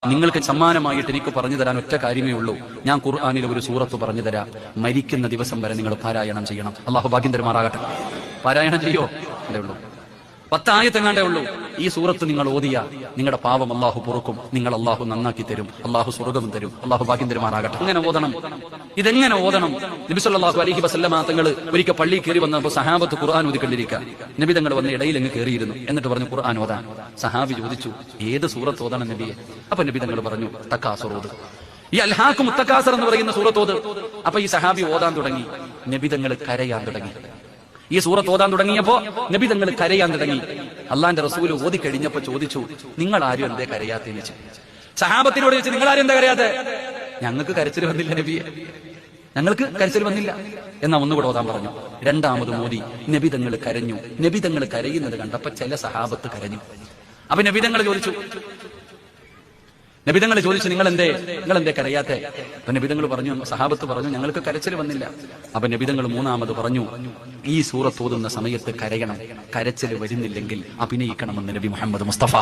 നിങ്ങൾക്ക് സമ്മാനമായിട്ട് എനിക്ക് പറഞ്ഞു തരാൻ ഒറ്റ കാര്യമേ ഉള്ളൂ. ഞാൻ ഖുർആനിലെ ഒരു സൂറത്ത് പറഞ്ഞു തരാം. മരിക്കുന്ന ദിവസം വരെ നിങ്ങൾ പാരായണം ചെയ്യണം. അള്ളാഹു ഭാഗ്യം തരുമാറാകട്ടെ. പാരായണം ചെയ്യോ? അതേ ഉള്ളൂ. 10 ആയത്തെങ്ങാണ്ടേ ഉള്ളൂ. ഈ സൂറത്ത് നിങ്ങൾ ഓതിയ നിങ്ങളുടെ പാവം അള്ളാഹു പൊറുക്കും. നിങ്ങൾ അള്ളാഹു നന്നാക്കി തരും. അള്ളാഹു സ്വർഗ്ഗം തരും. അള്ളാഹു ഭാഗ്യം തരുമാറാകട്ടെ. ഇങ്ങനെ ഓതണം. ഇതെങ്ങനെ ഓതണം? നബി സല്ലല്ലാഹു അലൈഹി വസല്ലമ തങ്ങൾ ഒരിക്കൽ പള്ളിയിൽ കയറി വന്നപ്പോൾ സഹാബത്ത് ഖുർആൻ ഓതിക്കൊണ്ടിരിക്കുക. നബി തങ്ങൾ വന്ന് ഇടയിൽ അങ്ങ് കയറിയിരുന്നു. എന്നിട്ട് പറഞ്ഞു ഖുർആൻ ഓതാൻ. സഹാബി ചോദിച്ചു, ഏത് സൂറത്ത് ഓതണം നബിയെ? അപ്പൊ നബി തങ്ങൾ പറഞ്ഞു, തക്കാസുർ ഓത്. ഈ അൽഹാഖും മുത്തക്കാസർ എന്ന് പറയുന്ന സൂറത്ത് ഓത്. അപ്പൊ ഈ സഹാബി ഓതാൻ തുടങ്ങി. നബി തങ്ങൾ കരയാൻ തുടങ്ങി. ഈ സൂറത്ത് ഓതാൻ തുടങ്ങിയപ്പോ നബി തങ്ങൾ കരയാൻ തുടങ്ങി. അള്ളാന്റെ റസൂൽ ഓതി കഴിഞ്ഞപ്പോ ചോദിച്ചു, നിങ്ങൾ ആരും എന്തേ കരയാത്തേന്ന് ചോദിച്ചു. സഹാബത്തിനോട് ചോദിച്ചു, നിങ്ങൾ ആരും എന്താ കരയാത്തെ? ഞങ്ങൾക്ക് കരച്ചിൽ വന്നില്ല നബിയെ, ഞങ്ങൾക്ക് കരച്ചിൽ വന്നില്ല. എന്നാ ഒന്നുകൂടെ ഓതാൻ പറഞ്ഞു. രണ്ടാമത് മോദി നബി തങ്ങൾ കരഞ്ഞു. നബി തങ്ങൾ കരയുന്നത് കണ്ടപ്പോ ചില സഹാബത്ത് കരഞ്ഞു. അപ്പൊ നബി തങ്ങൾ ചോദിച്ചു, നിങ്ങൾ എന്തേ കരയാത്തെ? അപ്പൊ നബിതങ്ങൾ പറഞ്ഞു, സഹാബത്ത് പറഞ്ഞു, ഞങ്ങൾക്ക് കരച്ചിൽ വന്നില്ല. അപ്പൊ നബിതങ്ങൾ മൂന്നാമത് പറഞ്ഞു, ഈ സൂറത്ത് ഓതുന്ന സമയത്ത് കരയണം. കരച്ചിൽ വരുന്നില്ലെങ്കിൽ അഭിനയിക്കണമെന്ന് നബി മുഹമ്മദ് മുസ്തഫ.